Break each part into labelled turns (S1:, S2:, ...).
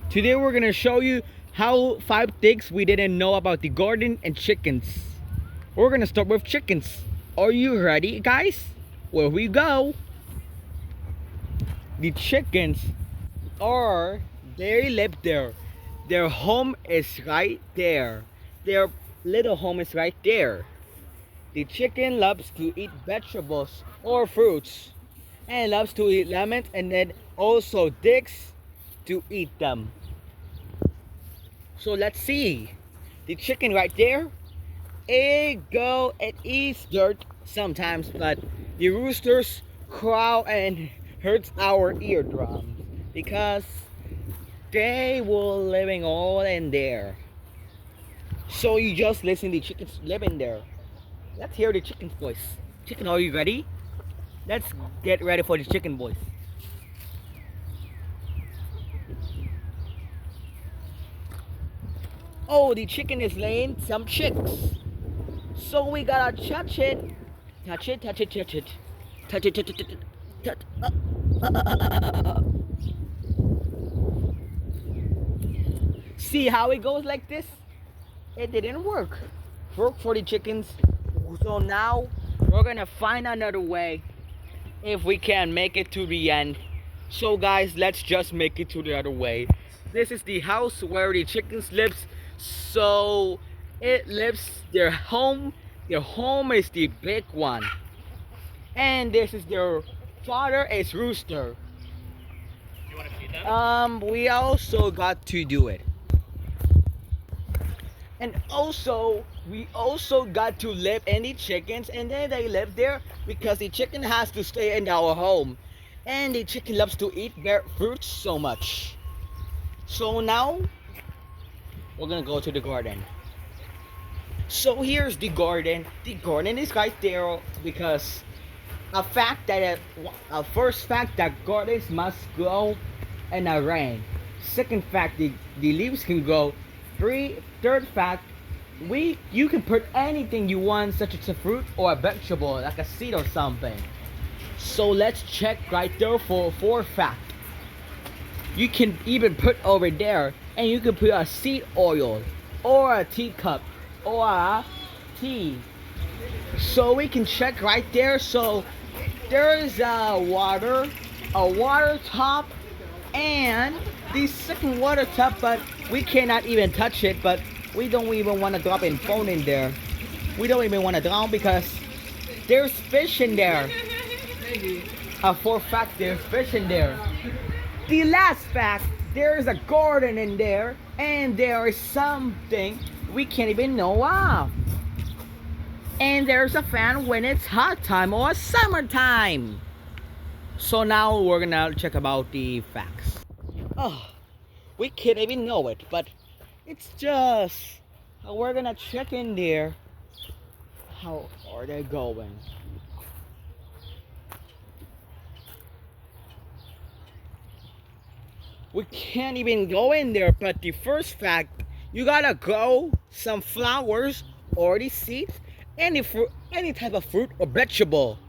S1: Today we're gonna show you how 5 things we didn't know about the garden and chickens. We're gonna start with chickens. Are you ready, guys? Where we go? The chickens are they live there. Their home is right there. Their little home is right there. The chicken loves to eat vegetables or fruits and loves to eat lemons and then also digs to eat them. So let's see. The chicken right there, it eats dirt sometimes, but the roosters crow and hurts our eardrums because they were living all in there. So you just listen to the chickens living there. Let's hear the chicken's voice. Chicken, are you ready? Let's get ready for the chicken voice. Oh, the chicken is laying some chicks. So we gotta touch it. Touch it, touch it, touch it. Touch it, touch it, touch it. Touch. See how it goes like this? It didn't work. Work for the chickens. So now we're gonna find another way if we can make it to the end. So guys, let's just make it to the other way. This is the house where the chickens lives. So it lives their home. Their home is the big one. And this is their father is rooster.
S2: You want to feed them?
S1: We also got to do it. And also, we also got to live in the chickens, and then they live there because the chicken has to stay in our home. And the chicken loves to eat their fruits so much. So now, we're gonna go to the garden. So here's the garden. The garden is right there because a first fact that gardens must grow in a rain. Second fact, the leaves can grow. Third fact, you can put anything you want, such as a fruit or a vegetable, like a seed or something. So let's check right there for fourth fact. You can even put over there, and you can put a seed oil or a teacup or a tea. So we can check right there. So there's a water top, and the second water tub, but we cannot even touch it. But we don't even want to drop a phone in there. We don't even want to drown because there's fish in there. For a fact, there's fish in there. The last fact, there's a garden in there, and there is something we can't even know of. And there's a fan when it's hot time or summertime. So now we're gonna check about the facts. Oh, we can't even know it, but it's just we're gonna check in there. How are they going? We can't even go in there, but the first fact, you gotta grow some flowers or the seeds, any fruit, any type of fruit or vegetable.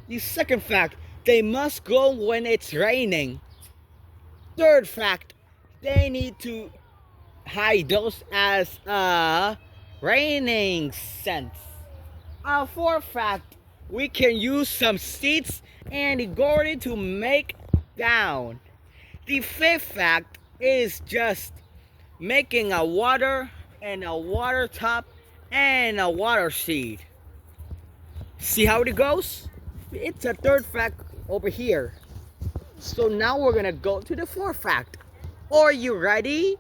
S1: The second fact, they must grow when it's raining. Third fact, they need to hide those as a raining scent. Fourth fact, we can use some seeds and the garden to make down. The fifth fact is just making a water and a water top and a water seed. See how it goes? It's a third fact over here. So now we're gonna go to the fourth fact. Are you ready,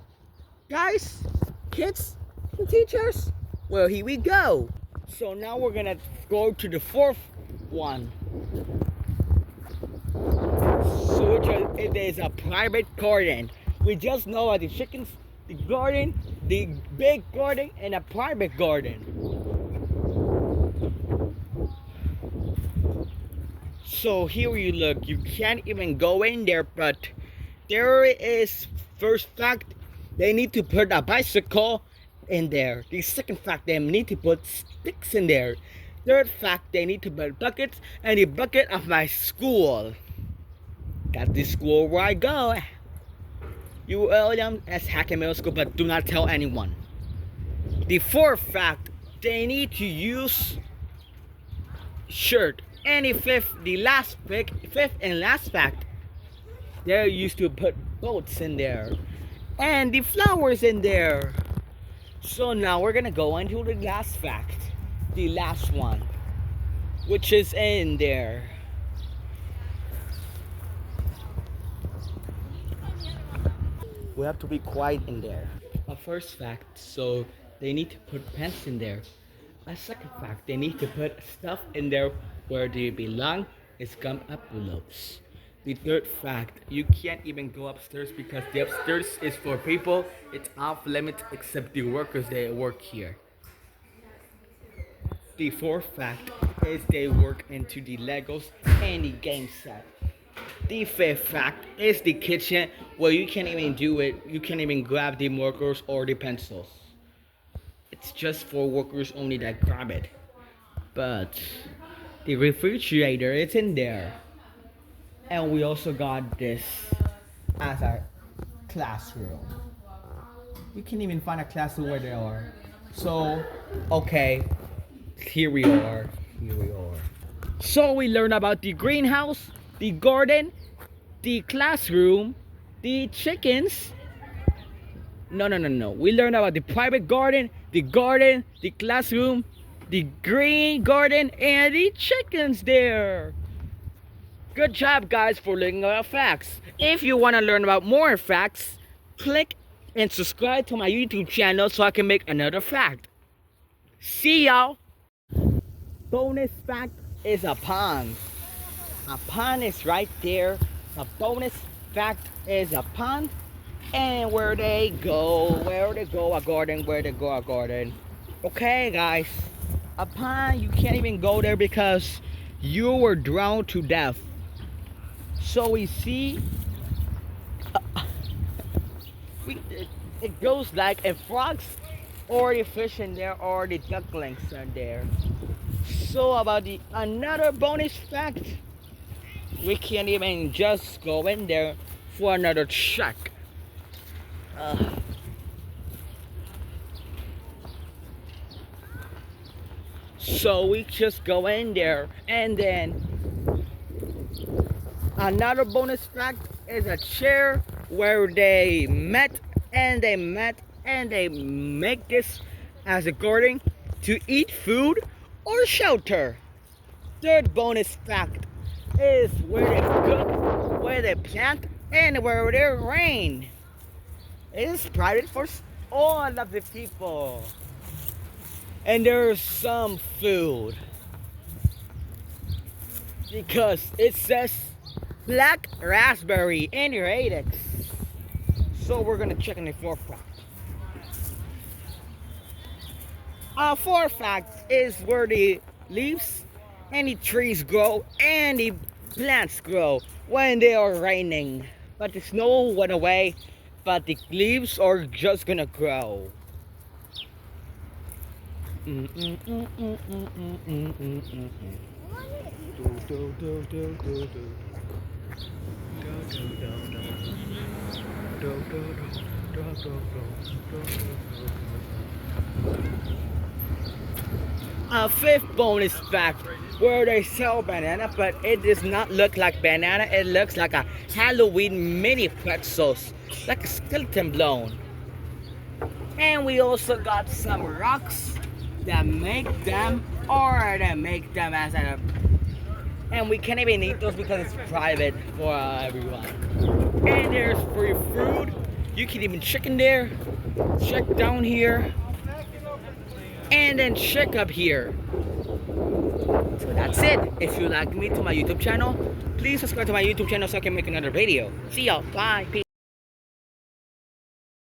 S1: guys, kids, and teachers? Well, here we go. So now we're gonna go to the fourth one. So it is a private garden. We just know that the chickens, the garden, the big garden, and a private garden. So here you look, you can't even go in there, but there is first fact, they need to put a bicycle in there. The second fact, they need to put sticks in there. Third fact, they need to put buckets and the bucket of my school. That's the school where I go. You will them as hack in middle school, but do not tell anyone. The fourth fact, they need to use shirt. And fifth and last fact, they used to put boats in there and the flowers in there. So now we're gonna go into the last fact, the last one, which is in there. We have to be quiet in there. A first fact, so they need to put pens in there. A second fact, they need to put stuff in there where they belong. It's gum envelopes. The third fact, you can't even go upstairs because the upstairs is for people. It's off limits except the workers that work here. The fourth fact is they work into the Legos and the game set. The fifth fact is the kitchen where you can't even do it. You can't even grab the markers or the pencils. It's just for workers only that grab it. But the refrigerator is in there. And we also got this as our classroom. We can't even find a classroom where they are. So, okay, here we are. So we learned about the greenhouse, the garden, the classroom, the chickens. No. We learned about the private garden, the classroom, the green garden, and the chickens there. Good job, guys, for learning about facts. If you want to learn about more facts, click and subscribe to my YouTube channel so I can make another fact. See y'all. Bonus fact is a pond. A pond is right there. A bonus fact is a pond. And where they go a garden. Okay, guys. A pond, you can't even go there because you were drowned to death. So we see it goes like a frogs or the fish in there or the ducklings are there. So about the another bonus fact, we can't even just go in there for another check. So we just go in there, and then another bonus fact is a chair where they met and they make this as a garden to eat food or shelter. Third bonus fact is where they cook, where they plant, and where they rain. It is private for all of the people. And there's some food. Because it says black raspberry and radix. So we're gonna check in the fourth fact. Our fourth fact is where the leaves and the trees grow and the plants grow when they are raining. But the snow went away, but the leaves are just gonna grow. A fifth bonus fact where they sell banana, but it does not look like banana. It looks like a Halloween mini pretzels, like a skeleton blown. And we also got some rocks that make them as a, and we can't even eat those because it's private for everyone. And there's free food. You can even check in there, check down here, and then check up here. So that's it. If you like me to my YouTube channel, please subscribe to my YouTube channel so I can make another video. See y'all. Bye. Peace.